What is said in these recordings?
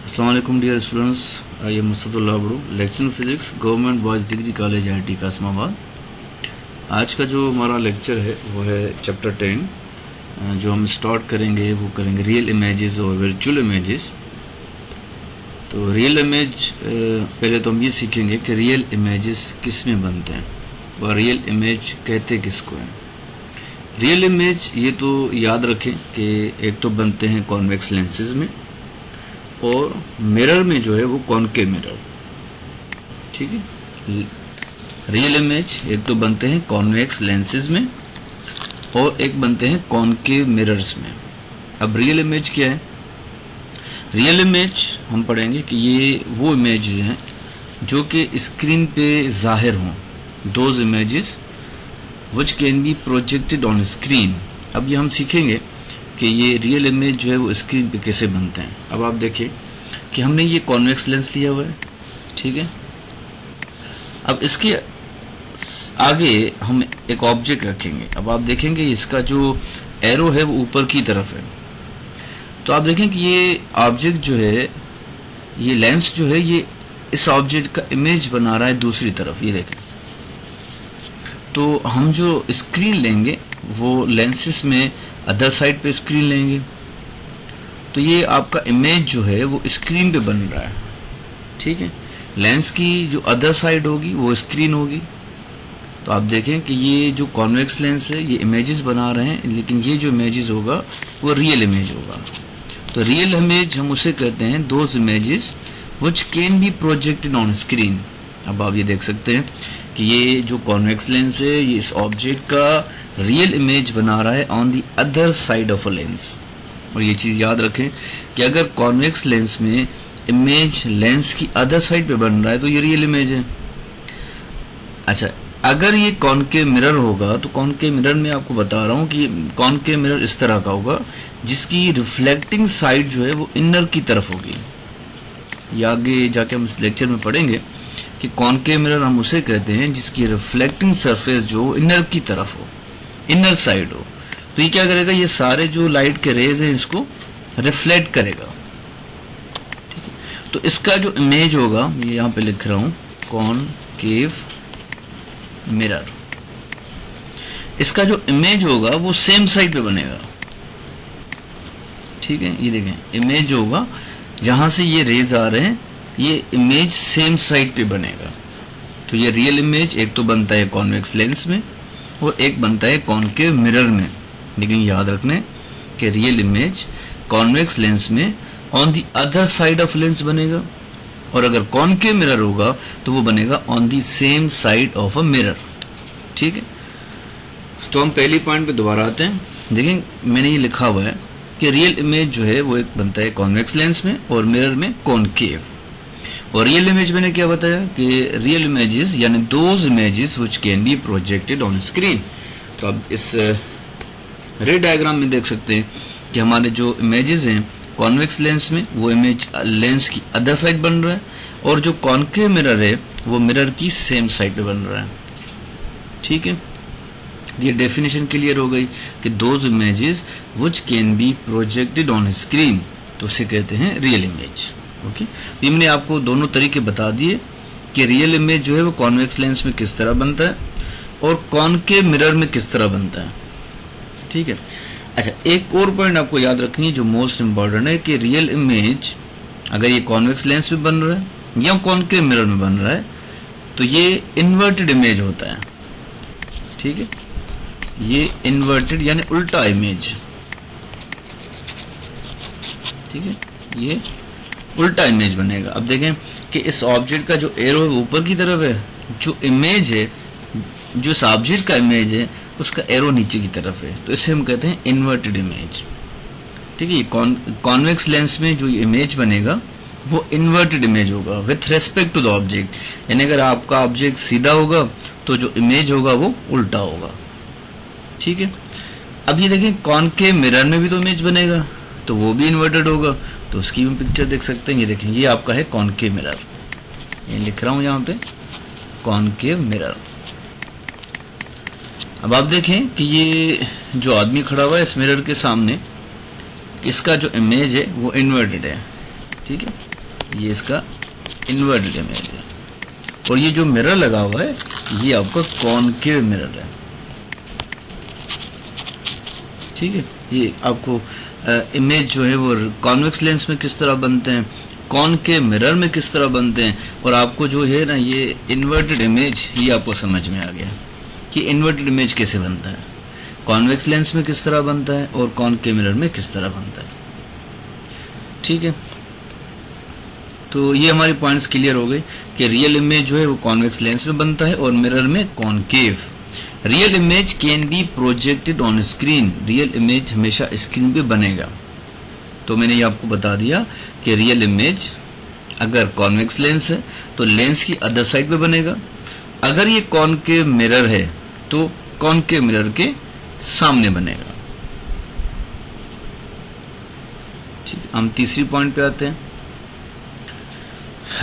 अस्सलाम वालेकुम dear students, I am Mustafa Abro, lecture physics, government boys degree college IIT Qasimabad. आज का जो हमारा लेक्चर है वो है चैप्टर 10। जो हम स्टार्ट करेंगे वो करेंगे रियल इमेजेस और वर्चुअल इमेजेस। तो रियल इमेज पहले तो हम ये सीखेंगे कि रियल इमेजेस किस में बनते हैं और रियल इमेज कहते किसको हैं। रियल इमेज ये तो याद रखें कि एक तो बनते हैं कॉन्वेक्स लेंसेज में और मिरर में जो है वो कॉनकेव मिरर। ठीक है, रियल इमेज एक तो बनते हैं कॉन्वेक्स लेंसेज में और एक बनते हैं कॉनकेव मिरर्स में। अब रियल इमेज क्या है? रियल इमेज हम पढ़ेंगे कि ये वो इमेज हैं जो कि स्क्रीन पे जाहिर हों, those images which can be projected on screen. अब ये हम सीखेंगे कि ये रियल इमेज जो है वो स्क्रीन पे कैसे बनते हैं। अब आप देखिए कि हमने ये कॉन्वेक्स लेंस लिया हुआ है, ठीक है। अब इसके आगे हम एक ऑब्जेक्ट रखेंगे। अब आप देखेंगे इसका जो एरो है वो ऊपर की तरफ है। तो आप देखें कि ये ऑब्जेक्ट जो है, ये लेंस जो है, ये इस ऑब्जेक्ट का इमेज बना रहा है दूसरी तरफ। ये देखें, तो हम जो स्क्रीन लेंगे वो लेंसेस में अदर साइड पे स्क्रीन लेंगे, तो ये आपका इमेज जो है वो स्क्रीन पे बन रहा है। ठीक है, लेंस की जो अदर साइड होगी वो स्क्रीन होगी। तो आप देखें कि ये जो कॉन्वेक्स लेंस है ये इमेजेस बना रहे हैं, लेकिन ये जो इमेजेस होगा वो रियल इमेज होगा। तो रियल इमेज हम उसे कहते हैं those images which can be projected on screen. अब आप ये देख सकते हैं कि ये जो कॉन्वेक्स लेंस है ये इस ऑब्जेक्ट का रियल इमेज बना रहा है on the other side of a lens. और ये चीज याद रखें कि अगर कॉन्वेक्स लेंस में इमेज लेंस की अदर साइड पे बन रहा है तो ये रियल इमेज है। अच्छा, अगर ये कॉनकेव मिरर होगा तो कॉनकेव मिरर में आपको बता रहा हूं कि कॉनकेव मिरर इस तरह का होगा जिसकी रिफ्लेक्टिंग साइड जो है वो इनर की तरफ होगी। ये आगे जाके हम इस लेक्चर में पढ़ेंगे कि कॉनकेव मिरर हम उसे कहते हैं जिसकी रिफ्लेक्टिंग सरफेस जो इनर की तरफ हो, इनर साइड हो। तो ये क्या करेगा, ये सारे जो लाइट के रेज हैं इसको रिफ्लेक्ट करेगा। ठीक है, तो इसका जो इमेज होगा, ये यहां पे लिख रहा हूं, कॉनकेव मिरर, इसका जो इमेज होगा वो सेम साइड पे बनेगा। ठीक है, ये देखें, इमेज होगा जहां से ये रेज आ रहे हैं, ये इमेज सेम साइड पे बनेगा। तो ये रियल इमेज एक तो बनता है कॉन्वेक्स लेंस में और एक बनता है कॉनकेव मिरर में। लेकिन याद रखने कि रियल इमेज कॉन्वेक्स लेंस में on the other side of lens बनेगा, और अगर कॉनकेव मिरर होगा तो वो बनेगा on the same side of a mirror. ठीक है, तो हम पहली पॉइंट पे दोबारा आते हैं। देखें, मैंने ये लिखा हुआ है कि रियल इमेज जो है वो एक बनता है कॉन्वेक्स लेंस में और मिरर में कॉनकेव। और रियल इमेज मैंने क्या बताया कि रियल इमेजेस यानी those images which can be projected on screen. तो अब इस रे डायग्राम में देख सकते हैं कि हमारे जो इमेजेस हैं कॉन्वेक्स लेंस में वो इमेज लेंस की अदर साइड बन रहा है, और जो कॉनकेव मिरर है वो मिरर की सेम साइड पे बन रहा है। ठीक है, ये डेफिनेशन क्लियर हो गई कि those images which can be projected on screen, तो उसे कहते हैं रियल इमेज। ओके, तो मैंने आपको दोनों तरीके बता दिए कि रियल इमेज जो है वो कॉन्वेक्स लेंस में किस तरह बनता है और कॉनकेव मिरर में किस तरह बनता है। ठीक है, अच्छा, एक और पॉइंट आपको याद रखनी है जो मोस्ट इंपॉर्टेंट है कि रियल इमेज अगर ये कॉन्वेक्स लेंस में बन रहा है या कॉनकेव मिरर में बन रहा है तो ये इन्वर्टेड इमेज होता है। ठीक है, ये इन्वर्टेड यानी उल्टा इमेज। ठीक है, ये उल्टा इमेज बनेगा। अब देखें कि इस ऑब्जेक्ट का जो एरो है वो ऊपर की तरफ है, जो इमेज है, जो इस ऑब्जेक्ट का इमेज है उसका एरो नीचे की तरफ है, तो इसे हम कहते हैं इन्वर्टेड इमेज। ठीक है, कॉन्वेक्स लेंस में जो इमेज बनेगा वो इन्वर्टेड इमेज होगा with respect to the object, यानी अगर आपका ऑब्जेक्ट सीधा होगा तो जो इमेज होगा वो उल्टा होगा। ठीक है, अब ये देखें कॉनकेव मिरर में भी तो इमेज बनेगा तो वो भी इन्वर्टेड होगा, तो उसकी भी पिक्चर देख सकते हैं। ये देखें, ये आपका है कॉनकेव मिरर, ये लिख रहा हूं यहां पे कॉनकेव मिरर। अब आप देखें कि ये जो आदमी खड़ा हुआ है इस मिरर के सामने, इसका जो इमेज है वो इन्वर्टेड है। ठीक है, ये इसका इन्वर्टेड इमेज है, और ये जो मिरर लगा हुआ है ये आपका कॉनकेव मिरर है। ठीक है, ये आपको इमेज जो है वो कॉन्वेक्स लेंस में किस तरह बनते हैं, कॉनकेव मिरर में किस तरह बनते हैं, और आपको जो है ना ये इन्वर्टेड इमेज, ये आपको समझ में आ गया कि इन्वर्टेड इमेज कैसे बनता है, कॉन्वेक्स लेंस में किस तरह बनता है और कॉनकेव मिरर में किस तरह बनता है। ठीक है, तो ये हमारी पॉइंट्स क्लियर हो गए कि रियल इमेज जो है वो कॉन्वेक्स लेंस में बनता है और मिरर में concave. Real image can be projected on screen, real image हमेशा स्क्रीन पे बनेगा। तो मैंने ये आपको बता दिया कि रियल इमेज अगर कॉन्वेक्स लेंस है तो लेंस की अदर साइड पे बनेगा, अगर ये कॉनकेव मिरर है तो कॉनकेव मिरर के सामने बनेगा। ठीक है, हम तीसरी पॉइंट पे आते हैं।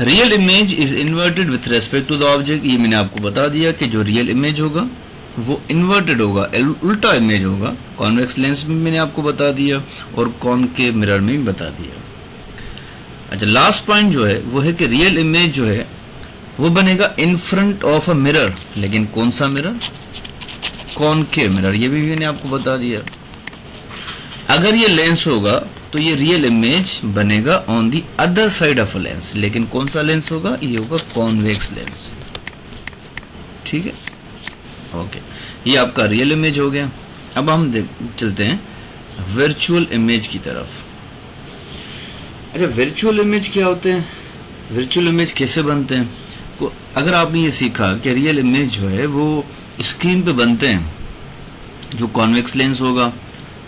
Real image is inverted with respect to the object. ये मैंने आपको बता दिया कि जो रियल इमेज होगा वो इन्वर्टेड होगा, उल्टा इमेज होगा। कॉन्वेक्स लेंस में मैंने आपको बता दिया और कॉनकेव मिरर में भी बता दिया। अच्छा, लास्ट पॉइंट जो है वो है कि रियल इमेज जो है वो बनेगा in front of a mirror, लेकिन कौन सा मिरर, कॉनकेव मिरर। ये भी मैंने आपको बता दिया। अगर ये लेंस होगा तो ये रियल इमेज बनेगा on the other side of a lens, लेकिन कौन सा लेंस होगा, ये होगा कॉन्वेक्स लेंस। ठीक है, ओके, ये आपका रियल इमेज हो गया। अब हम चलते हैं वर्चुअल इमेज की तरफ। अच्छा, वर्चुअल इमेज क्या होते हैं, वर्चुअल इमेज कैसे बनते हैं। अगर आपने ये सीखा कि रियल इमेज जो है वो स्क्रीन पे बनते हैं, जो कॉन्वेक्स लेंस होगा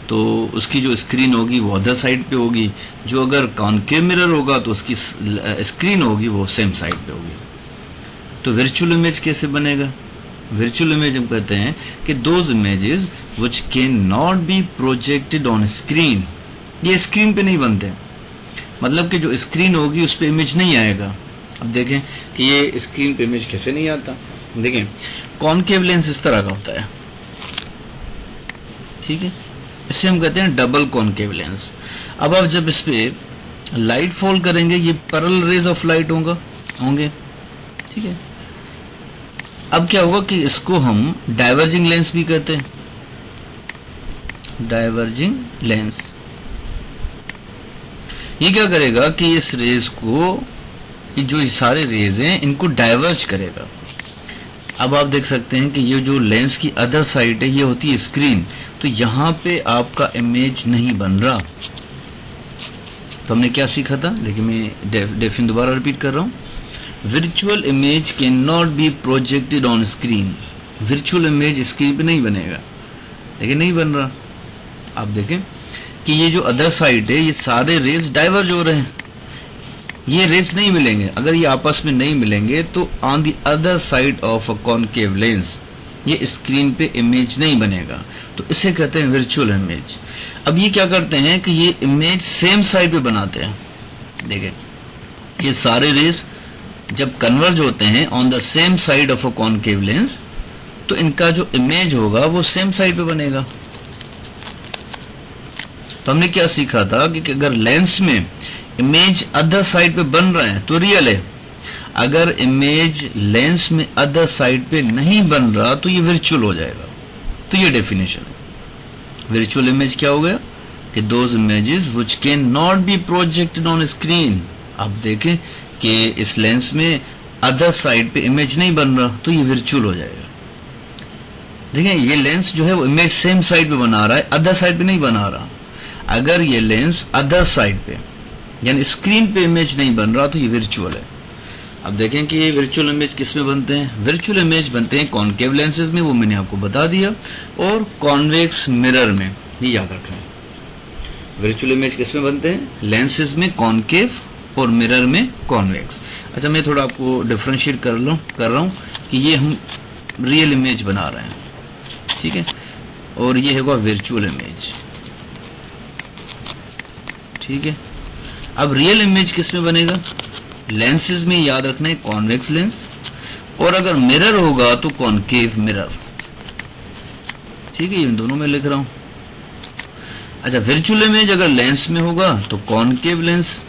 तो उसकी जो स्क्रीन होगी वो अदर साइड पे होगी, जो अगर कॉनकेव मिरर होगा तो उसकी स्क्रीन होगी वो सेम साइड पे होगी। तो वर्चुअल इमेज कैसे बनेगा, वर्चुअल इमेज हम कहते हैं कि those images which can not be projected on screen, ये स्क्रीन पे नहीं बनते, मतलब कि जो स्क्रीन होगी उस पे इमेज नहीं आएगा। अब देखें कि ये स्क्रीन पे इमेज कैसे नहीं आता। देखें, कॉनकेव लेंस इस तरह का होता है, ठीक है, इसे हम कहते हैं डबल कॉनकेव लेंस। अब आप जब इस पे लाइट फॉल करेंगे ये पैरेलल रेज ऑफ लाइट होंगे, ठीक है। अब क्या होगा कि इसको हम डाइवर्जिंग लेंस भी कहते हैं, डाइवर्जिंग लेंस। ये क्या करेगा कि इस रेज को, जो सारे रेज हैं इनको डाइवर्ज करेगा। अब आप देख सकते हैं कि ये जो लेंस की अदर साइड है ये होती है स्क्रीन, तो यहां पे आपका इमेज नहीं बन रहा। तो हमने क्या सीखा था, देखिए मैं डेफिन दोबारा रिपीट कर रहा हूं। Virtual image can not be projected on screen, virtual image screen पे नहीं बनेगा, लेकिन नहीं बन रहा। आप देखें कि ये जो अदर साइड है ये सारे रेज डाइवर्ज हो रहे हैं, ये रेज नहीं मिलेंगे। अगर ये आपस में नहीं मिलेंगे तो on the other side of a concave lens ये स्क्रीन पे इमेज नहीं बनेगा, तो इसे कहते हैं वर्चुअल इमेज। अब ये क्या करते हैं कि ये इमेज सेम साइड पे बनाते हैं। देखें, ये सारे रेज जब कन्वर्ज होते हैं on the same side of a concave lens तो इनका जो इमेज होगा वो सेम साइड पे बनेगा। तो हमने क्या सीखा था कि अगर लेंस में इमेज अदर साइड पे बन रहा है तो रियल है, अगर इमेज लेंस में अदर साइड पे नहीं बन रहा तो ये वर्चुअल हो जाएगा। तो ये डेफिनेशन है। वर्चुअल इमेज क्या हो गया कि those images which can not be projected on screen. आप देखें कि इस लेंस में अदर साइड पे इमेज नहीं बन रहा तो ये वर्चुअल हो जाएगा। देखें, ये लेंस जो है वो इमेज सेम साइड पे बना रहा है, अदर साइड पे नहीं बना रहा। अगर ये लेंस अदर साइड पे यानी स्क्रीन पे इमेज नहीं बन रहा तो ये वर्चुअल है। अब देखें कि ये वर्चुअल इमेज किस में बनते हैं, वर्चुअल इमेज बनते हैं कॉनकेव लेंसेज में, वो मैंने आपको बता दिया, और कॉन्वेक्स मिरर में, ये याद रखें। वर्चुअल इमेज किस में बनते हैं, लेंसेज में कॉनकेव और मिरर में कॉन्वेक्स। अच्छा, मैं थोड़ा आपको डिफरेंशिएट कर रहा हूं कि ये हम रियल इमेज बना रहे हैं, ठीक है, और ये होगा वर्चुअल इमेज, ठीक है। अब रियल इमेज किस में बनेगा, लेंसेज में, याद रखना है कॉन्वेक्स लेंस, और अगर मिरर होगा तो कॉनकेव मिरर, ठीक है, इन दोनों में लिख रहा हूं। अच्छा, वर्चुअल इमेज अगर लेंस में होगा तो कॉनकेव लेंस,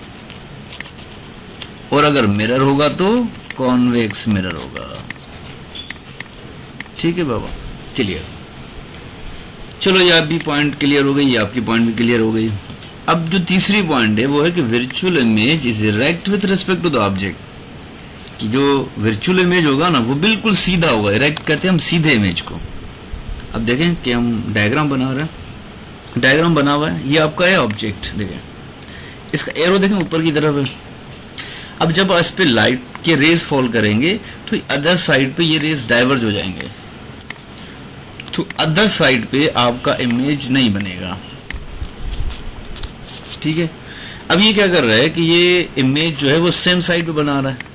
और अगर मिरर होगा तो कॉन्वेक्स मिरर होगा। ठीक है बाबा, क्लियर। चलो ये आप भी पॉइंट क्लियर हो गई, ये आपकी पॉइंट भी क्लियर हो गई। अब जो तीसरी पॉइंट है वो है कि virtual image is erect with respect to the object, कि जो वर्चुअल इमेज होगा ना वो बिल्कुल सीधा होगा। इरेक्ट कहते हैं हम सीधे इमेज को। अब देखें कि हम डायग्राम बना रहे हैं, डायग्राम बना हुआ है, ये आपका है ऑब्जेक्ट, देखें इसका एरो देखें ऊपर की तरफ है। अब जब इस पे लाइट के रेज फॉल करेंगे तो अदर साइड पे ये रेज डाइवर्ज हो जाएंगे, तो अदर साइड पे आपका इमेज नहीं बनेगा। ठीक है, अब ये क्या कर रहा है कि ये इमेज जो है वो सेम साइड पे बना रहा है।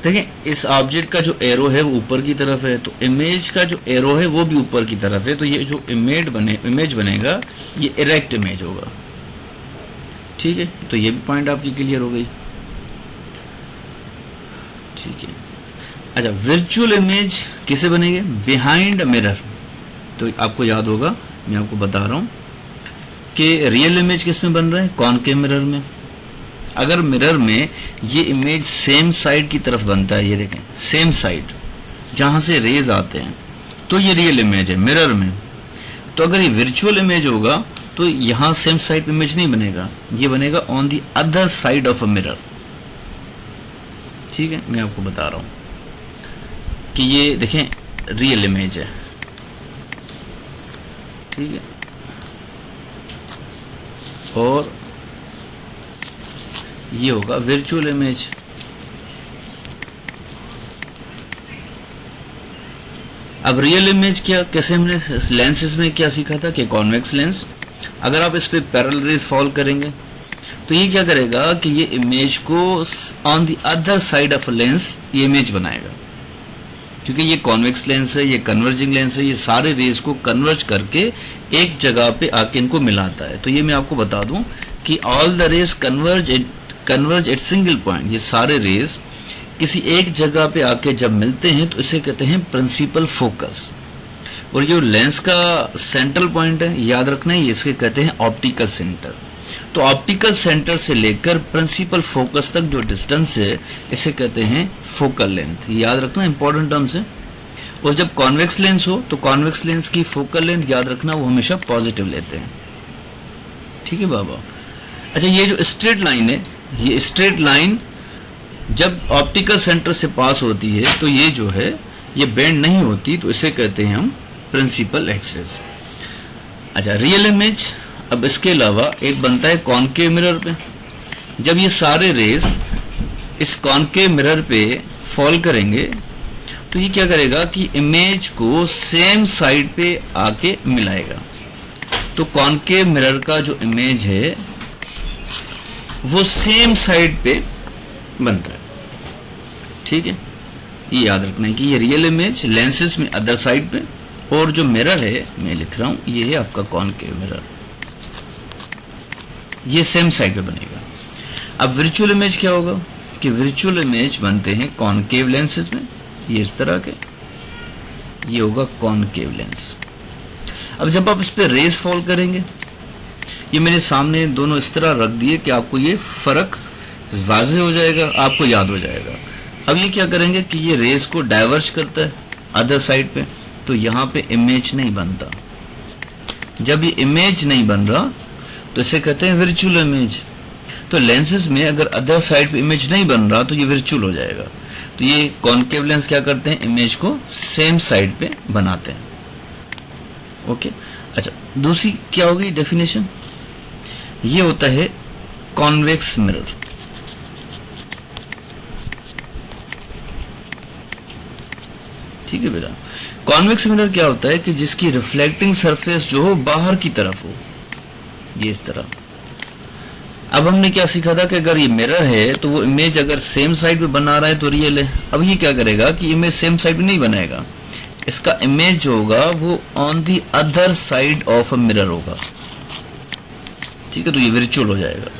देखें इस ऑब्जेक्ट का जो एरो है वो ऊपर की तरफ है, तो इमेज का जो एरो है वो भी ऊपर की तरफ है, तो ये जो इमेज बनेगा ये इरेक्ट इमेज होगा। ठीक है, तो ये भी पॉइंट आपकी क्लियर हो गई। ठीक है, अच्छा वर्चुअल इमेज किसे बनेगी? Behind mirror. तो आपको याद होगा, मैं आपको बता रहा हूं कि रियल इमेज किस में बन रहा है? कॉनकेव मिरर में। अगर मिरर में ये इमेज सेम साइड की तरफ बनता है, ये देखें सेम साइड जहां से रेज आते हैं, तो ये रियल इमेज है मिरर में। तो अगर ये वर्चुअल इमेज होगा तो यहां सेम साइड इमेज नहीं बनेगा, ये बनेगा on the other side of a mirror. ठीक है, मैं आपको बता रहा हूं कि ये देखें रियल इमेज है। ठीक है, और ये होगा वर्चुअल इमेज। अब रियल इमेज क्या, कैसे हमने लेंसेज में क्या सीखा था कि कॉन्वेक्स लेंस, अगर आप इस पे पैरेलल रेज फॉल करेंगे तो ये क्या करेगा कि ये इमेज को on the other side of lens ये इमेज बनाएगा। क्योंकि ये कॉन्वेक्स लेंस है, ये कन्वर्जिंग लेंस है, ये सारे रेज को कन्वर्ज करके एक जगह पे आके इनको मिलाता है। तो ये मैं आपको बता दूं कि all the rays converge at single point. ये सारे रेज किसी एक जगह पे आके जब मिलते हैं तो इसे कहते हैं प्रिंसिपल फोकस। और जो लेंस का सेंट्रल पॉइंट है, याद रखना है, इसके कहते हैं ऑप्टिकल सेंटर। तो ऑप्टिकल सेंटर से लेकर प्रिंसिपल फोकस तक जो डिस्टेंस है इसे कहते हैं फोकल लेंथ। याद रखना, इंपॉर्टेंट टर्म्स है। और जब कॉन्वेक्स लेंस हो तो कॉन्वेक्स लेंस की फोकल लेंथ याद रखना वो हमेशा पॉजिटिव लेते हैं। ठीक है बाबा। अच्छा, ये जो स्ट्रेट लाइन है, ये स्ट्रेट लाइन जब ऑप्टिकल सेंटर से पास होती है तो ये जो है ये बेंड नहीं होती, तो इसे कहते हैं हम प्रिंसिपल एक्सिस। अच्छा, रियल इमेज। अब इसके अलावा एक बनता है कॉनकेव मिरर पे। जब ये सारे रेज इस कॉनकेव मिरर पे फॉल करेंगे तो ये क्या करेगा कि इमेज को सेम साइड पे आके मिलाएगा। तो कॉनकेव मिरर का जो इमेज है वो सेम साइड पे बनता है। ठीक है, ये याद रखना है कि ये रियल इमेज लेंसेज में अदर साइड पे, और जो मिरर है मैं लिख रहा हूं ये है आपका कॉनकेव मिरर, ये सेम साइड पे बनेगा। अब वर्चुअल इमेज क्या होगा कि वर्चुअल इमेज बनते हैं कॉनकेव लेंसेज में, ये इस तरह के, ये होगा कॉनकेव लेंस। अब जब आप इस पे रेज फॉल करेंगे, ये मेरे सामने दोनों इस तरह रख दिए कि आपको ये फर्क वाज़ेह हो जाएगा, आपको याद हो जाएगा। अब ये क्या करेंगे कि ये रेज को डाइवर्ज करता है अदर साइड पे, तो यहाँ पे इमेज नहीं बनता। जब ये इमेज नहीं बन रहा तो इसे कहते हैं वर्चुअल इमेज। तो लेंसेज में अगर अदर साइड पे इमेज नहीं बन रहा तो ये वर्चुअल हो जाएगा। तो ये कॉनकेव लेंस क्या करते हैं, इमेज को सेम साइड पे बनाते हैं। ओके, अच्छा दूसरी क्या होगी डेफिनेशन, ये होता है कॉन्वेक्स मिरर। ठीक है बेटा, कॉन्वेक्स मिरर क्या होता है कि जिसकी रिफ्लेक्टिंग सरफेस जो हो बाहर की तरफ हो, ये इस तरह। अब हमने क्या सीखा था कि अगर ये मिरर है तो वो इमेज अगर सेम साइड पे बना रहा है तो रियल है। अब ये क्या करेगा कि इमेज सेम साइड पे नहीं बनाएगा, इसका इमेज जो होगा वो on the other side of a mirror होगा। ठीक है, तो ये वर्चुअल हो जाएगा।